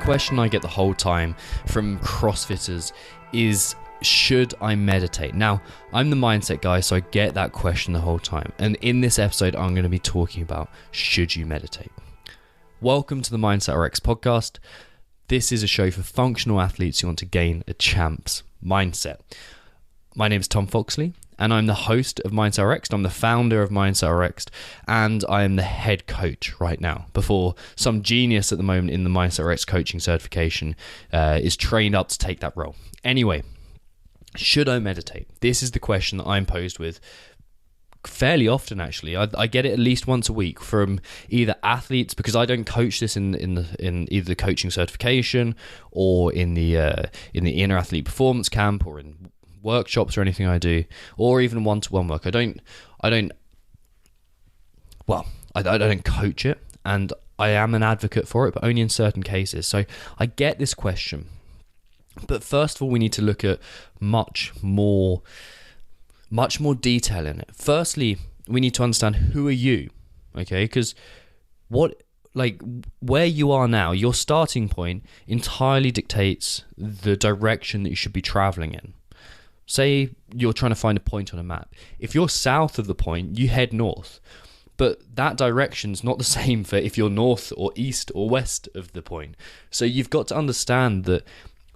question I get the whole time from CrossFitters is, should I meditate? Now, I'm the mindset guy, so I get that question the whole time. And in this episode, I'm going to be talking about, should you meditate? Welcome to the Mindset RX podcast. This is a show for functional athletes who want to gain a champ's mindset. My name is Tom Foxley, and I'm the host of Mindset RX. I'm the founder of Mindset RX, and I am the head coach right now, before some genius at the moment in the Mindset RX coaching certification is trained up to take that role. Anyway, should I meditate? This is the question that I'm posed with fairly often, actually. I get it at least once a week from either athletes, because I don't coach this in either the coaching certification or in the inner athlete performance camp or in workshops or anything I do, or even one-to-one work. I don't coach it, and I am an advocate for it, but only in certain cases. So I get this question. But first of all, we need to look at much more detail in it. Firstly, we need to understand, who are you? Okay, because where you are now, your starting point entirely dictates the direction that you should be traveling in. Say you're trying to find a point on a map. If you're south of the point, you head north. But that direction's not the same for if you're north or east or west of the point. So you've got to understand that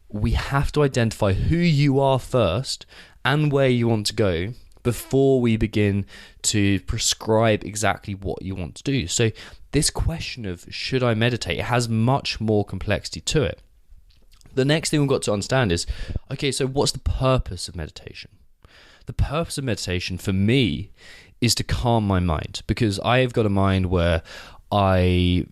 we have to identify who you are first and where you want to go before we begin to prescribe exactly what you want to do. So this question of, should I meditate, it has much more complexity to it. The next thing we've got to understand is, okay, so what's the purpose of meditation? The purpose of meditation for me is to calm my mind, because I have got a mind where I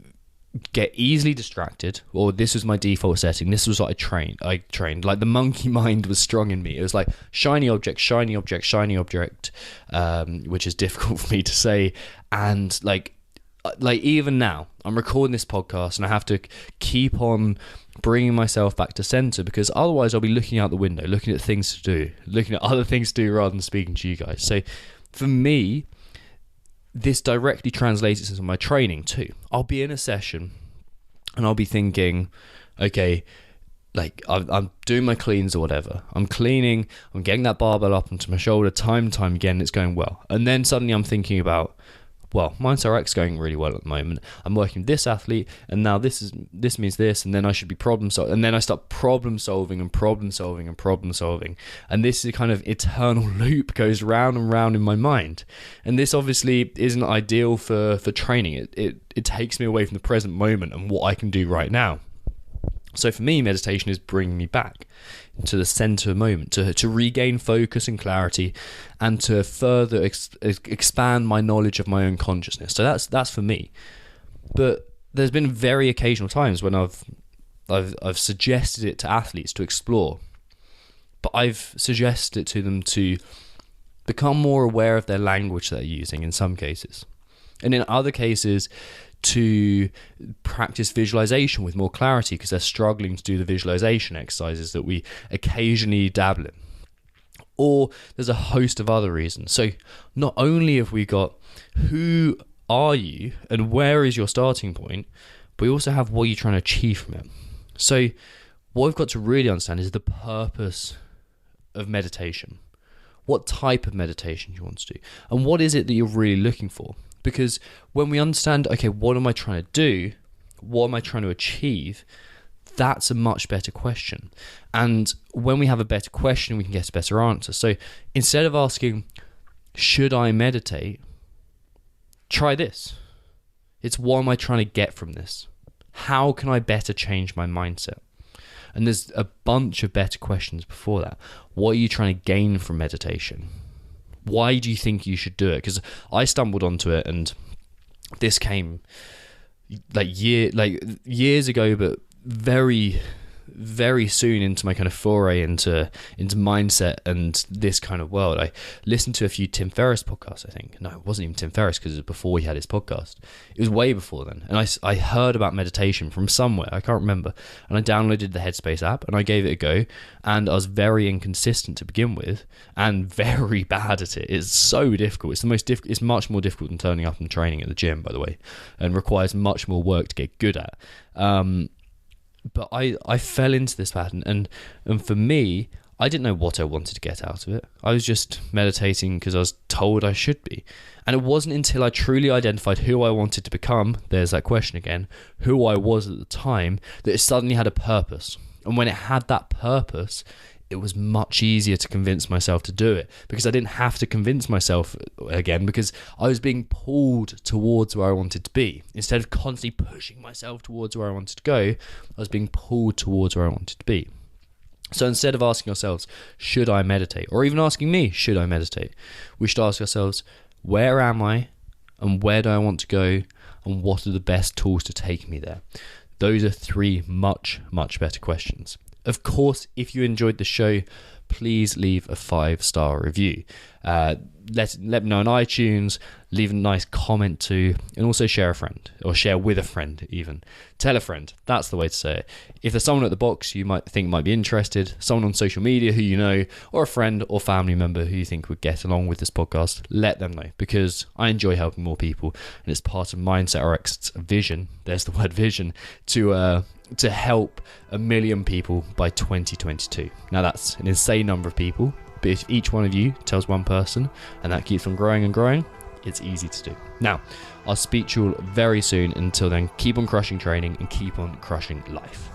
get easily distracted, or this was my default setting. This was what I trained. Like, the monkey mind was strong in me. It was like shiny object, which is difficult for me to say. And like even now, I'm recording this podcast and I have to keep on bringing myself back to center, because otherwise I'll be looking out the window, looking at things to do, looking at other things to do rather than speaking to you guys. So for me, this directly translates into my training too. I'll be in a session and I'll be thinking, okay, like I'm doing my cleans or whatever. I'm cleaning, I'm getting that barbell up onto my shoulder time and time again, it's going well. And then suddenly I'm thinking about, well, Mindset RX going really well at the moment. I'm working with this athlete, and now this means this, and then I should be problem solving. And then I start problem solving. And this is kind of eternal loop, goes round and round in my mind. And this obviously isn't ideal for training. It takes me away from the present moment and what I can do right now. So for me, meditation is bringing me back to the center moment, to regain focus and clarity, and to further expand my knowledge of my own consciousness. So that's for me. But there's been very occasional times when I've suggested it to athletes to explore, but I've suggested it to them to become more aware of their language they're using in some cases, and in other cases to practice visualization with more clarity, because they're struggling to do the visualization exercises that we occasionally dabble in. Or there's a host of other reasons. So not only have we got, who are you and where is your starting point, but we also have what you're trying to achieve from it. So what we've got to really understand is the purpose of meditation. What type of meditation you want to do, and what is it that you're really looking for? Because when we understand, okay, what am I trying to do? What am I trying to achieve? That's a much better question. And when we have a better question, we can get a better answer. So instead of asking, should I meditate? Try this. It's, what am I trying to get from this? How can I better change my mindset? And there's a bunch of better questions before that. What are you trying to gain from meditation? Why do you think you should do it? Because I stumbled onto it, and this came years ago, but very, very soon into my kind of foray into mindset and this kind of world. I listened to a few Tim Ferriss podcasts, I think. No, it wasn't even Tim Ferriss, because it was before he had his podcast. It was way before then. And I heard about meditation from somewhere, I can't remember. And I downloaded the Headspace app and I gave it a go. And I was very inconsistent to begin with and very bad at it. It's so difficult. It's much more difficult than turning up and training at the gym, by the way, and requires much more work to get good at. But I fell into this pattern, and for me, I didn't know what I wanted to get out of it. I was just meditating because I was told I should be. And it wasn't until I truly identified who I wanted to become, there's that question again, who I was at the time, that it suddenly had a purpose. And when it had that purpose, it was much easier to convince myself to do it, because I didn't have to convince myself again, because I was being pulled towards where I wanted to be. Instead of constantly pushing myself towards where I wanted to go, I was being pulled towards where I wanted to be. So instead of asking ourselves, should I meditate? Or even asking me, should I meditate? We should ask ourselves, where am I? And where do I want to go? And what are the best tools to take me there? Those are 3 much, much better questions. Of course, if you enjoyed the show, please leave a 5-star review. Let me know on iTunes, leave a nice comment too, and also share a friend, or share with a friend even. Tell a friend, that's the way to say it. If there's someone at the box you might think might be interested, someone on social media who you know, or a friend or family member who you think would get along with this podcast, let them know, because I enjoy helping more people, and it's part of Mindset RX's vision, there's the word vision, to help 1 million people by 2022. Now that's an insane number of people, but if each one of you tells one person and that keeps on growing and growing, it's easy to do. Now, I'll speak to you all very soon. Until then, keep on crushing training and keep on crushing life.